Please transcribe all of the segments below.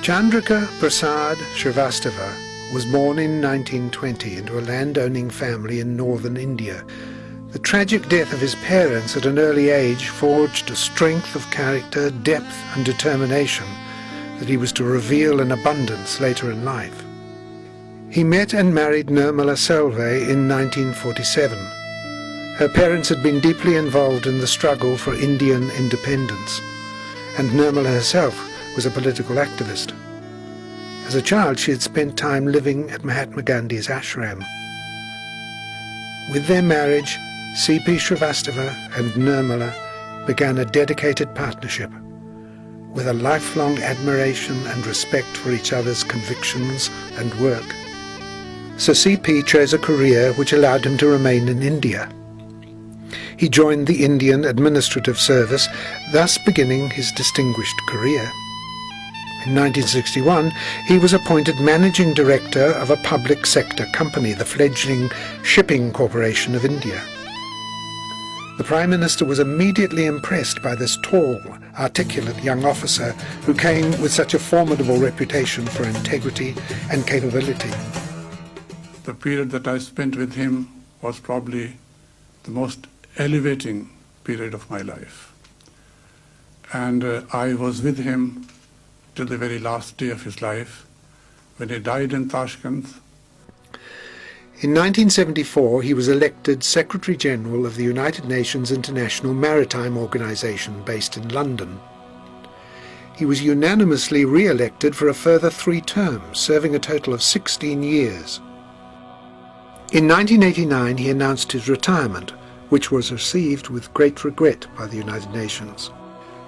Chandrika Prasad Srivastava was born in 1920 into a landowning family in northern India. The tragic death of his parents at an early age forged a strength of character, depth and determination that he was to reveal in abundance later in life. He met and married Nirmala Salve in 1947. Her parents had been deeply involved in the struggle for Indian independence, and Nirmala herself was a political activist. As a child, she had spent time living at Mahatma Gandhi's ashram. With their marriage, C.P. Srivastava and Nirmala began a dedicated partnership, with a lifelong admiration and respect for each other's convictions and work. So C.P. chose a career which allowed him to remain in India. He joined the Indian Administrative Service, thus beginning his distinguished career. In 1961, he was appointed Managing Director of a public sector company, the fledgling Shipping Corporation of India. The Prime Minister was immediately impressed by this tall, articulate young officer who came with such a formidable reputation for integrity and capability. The period that I spent with him was probably the most elevating period of my life. And I was with him till the very last day of his life, when he died in Tashkent. In 1974, he was elected Secretary-General of the United Nations International Maritime Organization based in London. He was unanimously re-elected for a further 3 terms, serving a total of 16 years. In 1989, he announced his retirement, which was received with great regret by the United Nations.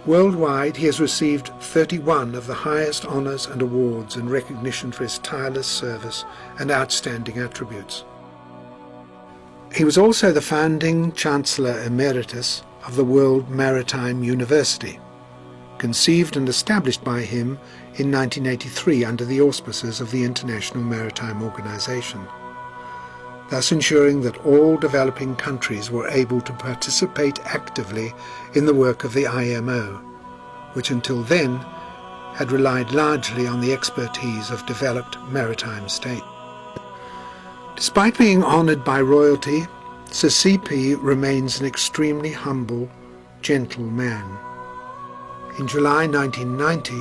Worldwide, he has received 31 of the highest honours and awards in recognition for his tireless service and outstanding attributes. He was also the founding Chancellor Emeritus of the World Maritime University, conceived and established by him in 1983 under the auspices of the International Maritime Organization, thus ensuring that all developing countries were able to participate actively in the work of the IMO, which until then had relied largely on the expertise of developed maritime states. Despite being honoured by royalty, Sir C.P. remains an extremely humble, gentle man. In July 1990,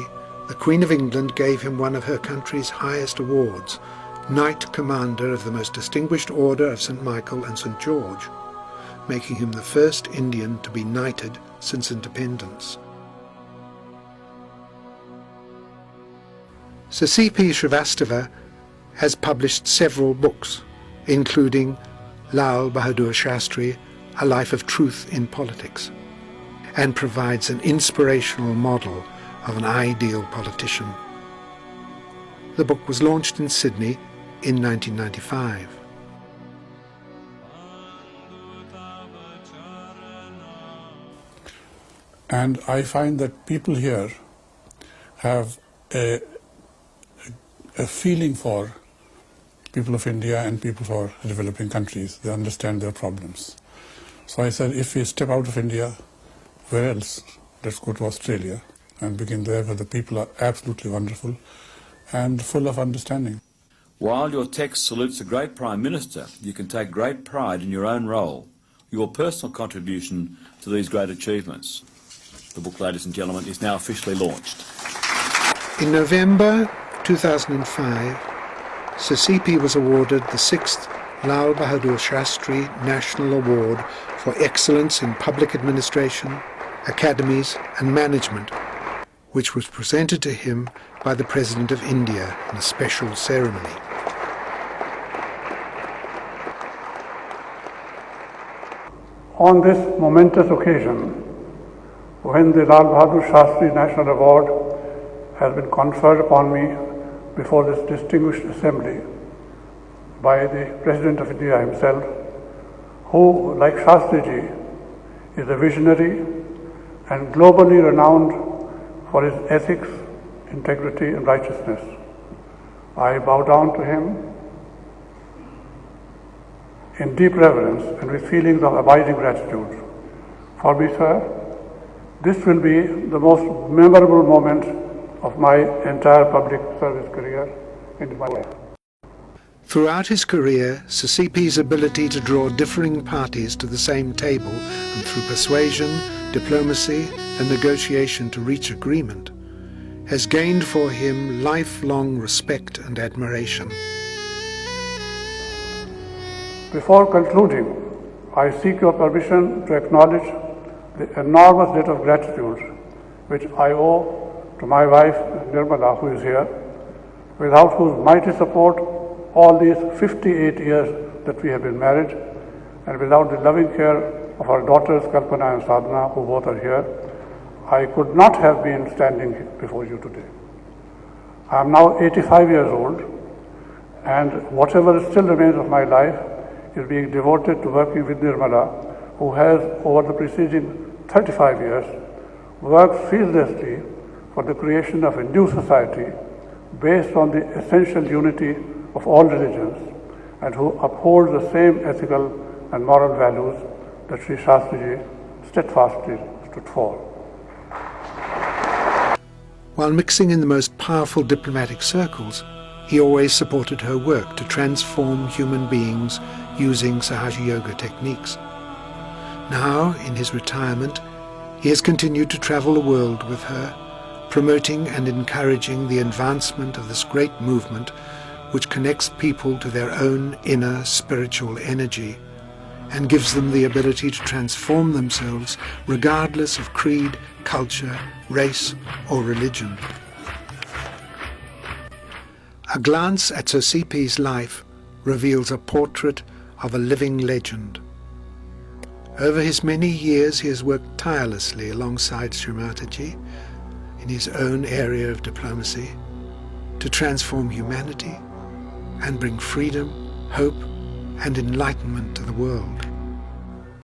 the Queen of England gave him one of her country's highest awards, Knight Commander of the Most Distinguished Order of St. Michael and St. George, making him the first Indian to be knighted since independence. Sir C.P. Srivastava has published several books, including Lal Bahadur Shastri, A Life of Truth in Politics, and provides an inspirational model of an ideal politician. The book was launched in Sydney in 1995. And I find that people here have a feeling for people of India and people for developing countries. They understand their problems. So I said, if we step out of India, where else? Let's go to Australia and begin there, where the people are absolutely wonderful and full of understanding. While your text salutes the great Prime Minister, you can take great pride in your own role, your personal contribution to these great achievements. The book, ladies and gentlemen, is now officially launched. In November 2005, Sir C.P. was awarded the 6th Lal Bahadur Shastri National Award for Excellence in Public Administration, Academies and Management, which was presented to him by the President of India in a special ceremony. On this momentous occasion, when the Lal Bahadur Shastri National Award has been conferred upon me before this distinguished assembly by the President of India himself, who, like Shastriji, is a visionary and globally renowned for his ethics, integrity and righteousness. I bow down to him in deep reverence and with feelings of abiding gratitude. For me, sir, this will be the most memorable moment of my entire public service career in my life. Throughout his career, Sir C.P.'s ability to draw differing parties to the same table and through persuasion, diplomacy and negotiation to reach agreement has gained for him lifelong respect and admiration. Before concluding, I seek your permission to acknowledge the enormous debt of gratitude which I owe to my wife Nirmala, who is here, without whose mighty support all these 58 years that we have been married, and without the loving care of our daughters Kalpana and Sadhana, who both are here, I could not have been standing before you today. I am now 85 years old, and whatever still remains of my life is being devoted to working with Nirmala, who has, over the preceding 35 years, worked ceaselessly for the creation of a new society based on the essential unity of all religions, and who upholds the same ethical and moral values that Sri Shastriji steadfastly stood for. While mixing in the most powerful diplomatic circles, he always supported her work to transform human beings using Sahaja Yoga techniques. Now, in his retirement, he has continued to travel the world with her, promoting and encouraging the advancement of this great movement which connects people to their own inner spiritual energy and gives them the ability to transform themselves regardless of creed, culture, race or religion. A glance at Sir C.P.'s life reveals a portrait of a living legend. Over his many years he has worked tirelessly alongside Sri Mataji in his own area of diplomacy to transform humanity and bring freedom, hope and enlightenment to the world.